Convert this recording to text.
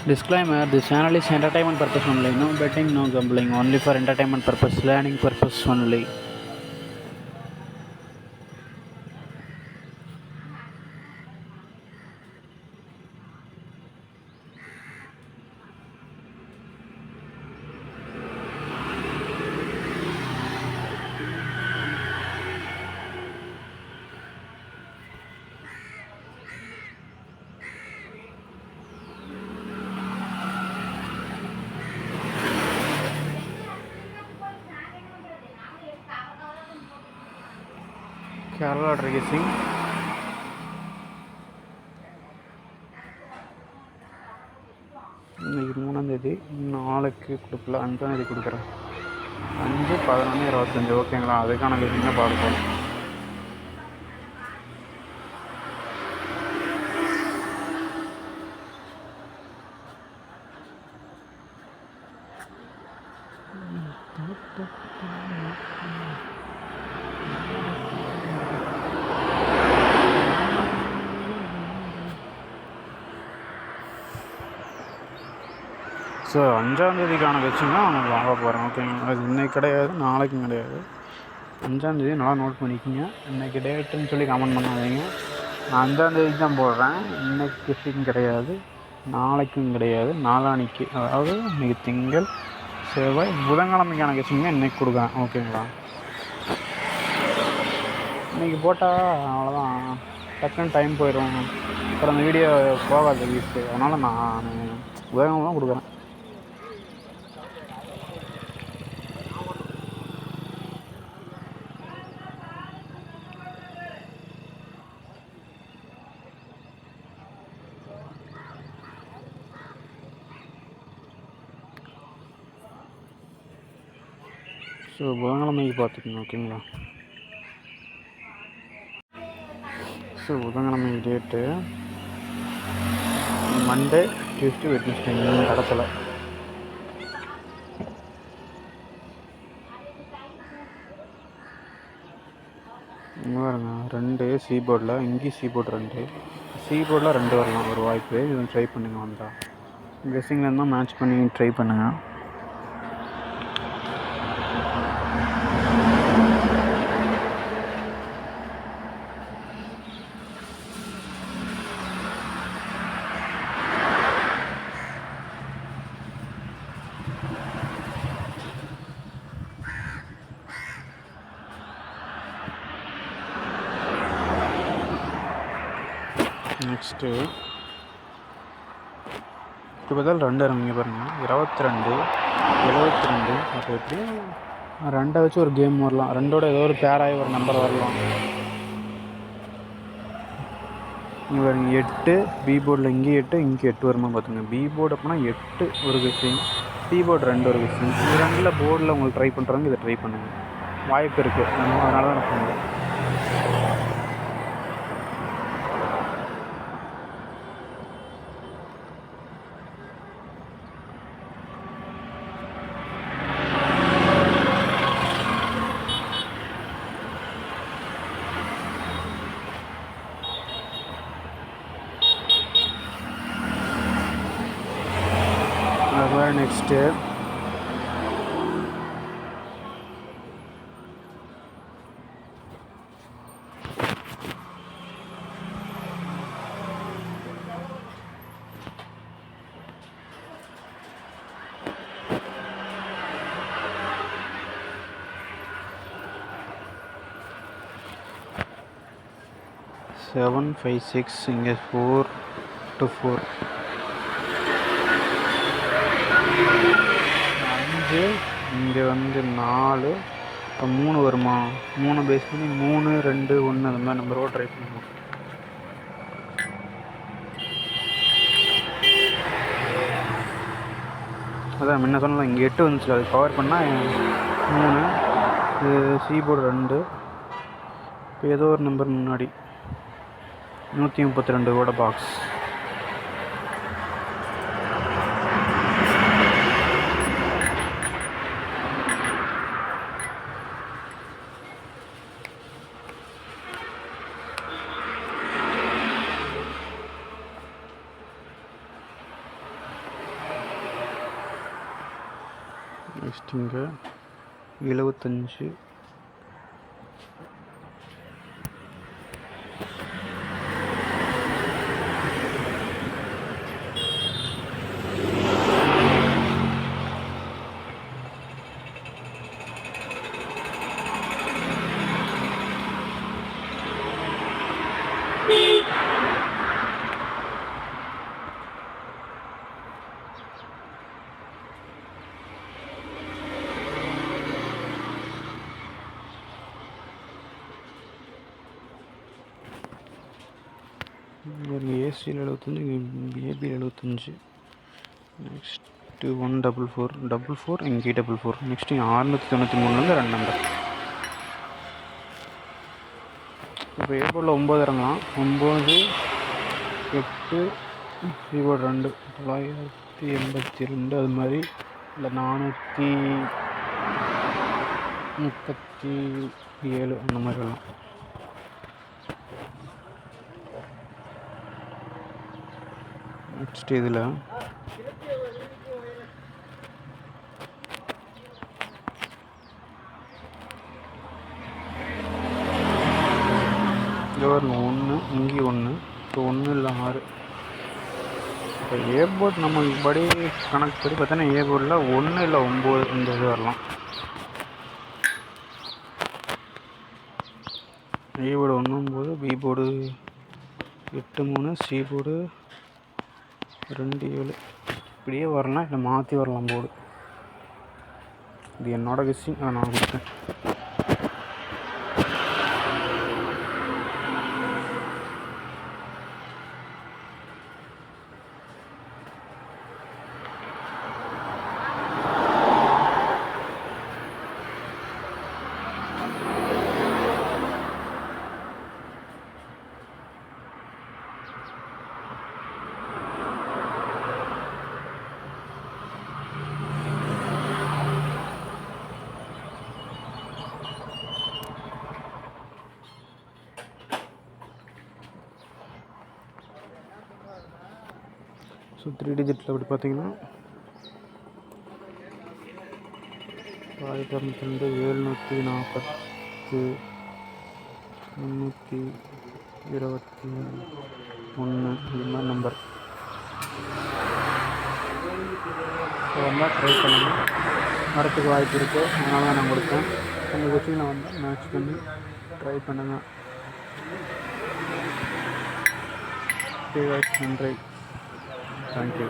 Disclaimer: this channel is entertainment purpose only. No betting, no gambling. Only for entertainment purpose, learning purpose only. Kerala Racing. இன்னைக்கு 3ஆம் தேதி, நாளைக்கு கொடுக்கல, 5ஆம் தேதி கொடுக்குறேன். 5, 11, 25. ஓகேங்களா? அதுக்கான விஷயங்க பார்ப்போம். ஸோ 5ஆம் தேதிக்கான வச்சுங்க அவங்க வாங்க போகிறேன். ஓகேங்களா? அது இன்றைக்கி கிடையாது, நாளைக்கும் கிடையாது. 5ஆம் தேதி நல்லா நோட் பண்ணிக்கிங்க. இன்றைக்கி டேட்டுன்னு சொல்லி கமெண்ட் பண்ணாதீங்க. நான் 5ஆம் தேதிக்கு தான் போடுறேன். இன்றைக்கி ஃபிஷிங் கிடையாது, நாளைக்கும் கிடையாது, நாளான்னைக்கு, அதாவது இன்றைக்கி திங்கள், செவ்வாய், புதன்கிழமைக்கான கெஸ்டிங்க இன்றைக்கி கொடுக்குறேன். ஓகேங்களா? இன்றைக்கி போட்டால் அவ்வளோதான், டக்குன்னு டைம் போயிடும், அப்புறம் அந்த வீடியோ போகாது வீட்டு. அதனால் நான் புதன்கிழமை தான் கொடுக்குறேன். ஸோ புதன்கிழமைக்கு பார்த்துக்கோங்க. ஓகேங்களா? ஸோ புதன்கிழமை டேட்டு மண்டே, டியூஸ்டே, வெட்னஸ்டே இந்த இடத்துல. இங்கே பாருங்க, 2 சீபோர்டில், இங்கேயும் சீபோர்டு 2, சீபோர்டில் 2 வரலாம் ஒரு வாய்ப்பு. இது ட்ரை பண்ணுங்கள். வந்தால் கெஸ்ஸிங்கில் இருந்தால் மேட்ச் பண்ணி ட்ரை பண்ணுங்கள். நெக்ஸ்ட்டு இப்போ பார்த்தாலும் 2 இறங்குங்க பாருங்கள். 22, 72. அப்போ எப்படியும் 2 வச்சு ஒரு கேம் வரலாம். 2ஓட ஏதோ ஒரு பேராகி ஒரு நம்பர் வரலாம். இங்கே பாருங்க, 8 பி போர்டில், இங்கே 8, இங்கே 8 வருமா பார்த்துங்க. பி போர்டு அப்படின்னா 8 ஒரு விஷயம், சி போர்டு 2 ஒரு விஷயம். இது 2 போர்டில் உங்களுக்கு ட்ரை பண்ணுறவங்க இதை ட்ரை பண்ணுங்கள், வாய்ப்பு இருக்குது. அதனால தான் நான் பண்ணுறேன். நெக்ஸ்ட்டு 7, 5, 6. இங்கே 4 to 4, 5. இங்கே வந்து 4, இப்போ 3 வருமா? 3 பேஸ் பண்ணி 3, 2, 1 அந்த மாதிரி நம்பரோட ட்ரை பண்ணுவோம். அதான் முன்ன சொன்னல, இங்கே 8 வந்துச்சு, அது கவர் பண்ணால் 3. இது சி போர்டு 2. இப்போ ஏதோ ஒரு நம்பர் முன்னாடி 132 பாக்ஸ். இங்கே 75. ஏசியில் 75, ஏபியில் 75. நெக்ஸ்ட்டு 144 இங்கே 44. Next 693 2 number. இப்போ ஏர்போர்ட்டில் 9 இறங்கலாம். 9, 8, கீபோர்டு 2 982. அது மாதிரி இல்லை 437 அந்த மாதிரி வரலாம். நெக்ஸ்ட் இதில் இங்கே 1, இங்கே 1. இப்போ 1 இல்லை 6. இப்போ ஏர்போர்ட் நம்ம படி கணக்கு படி பார்த்தோன்னா ஏர்போர்ட்டில் 1 இல்லை 9 இந்த இது வரலாம். A board 1, B board 8, C board 2, 7. இப்படியே வரலாம், இல்லை மாற்றி வரலாம் போர்டு. இது என்னோட கெஸ்ஸிங். நான் கொடுத்தேன். ஸோ 3 டிஜிட்டில் அப்படி பார்த்தீங்கன்னா 1202, 740, 321 இது மாதிரி நம்பர். ஸோ வந்தால் ட்ரை பண்ணுங்கள். வரத்துக்கு வாய்ப்பு இருக்குது. அதனால தான் நான் கொடுத்தேன். உங்கள் கொஸ்டினில் வந்தால் மேட்ச் பண்ணி ட்ரை பண்ணுங்கள். நன்றி. Thank you.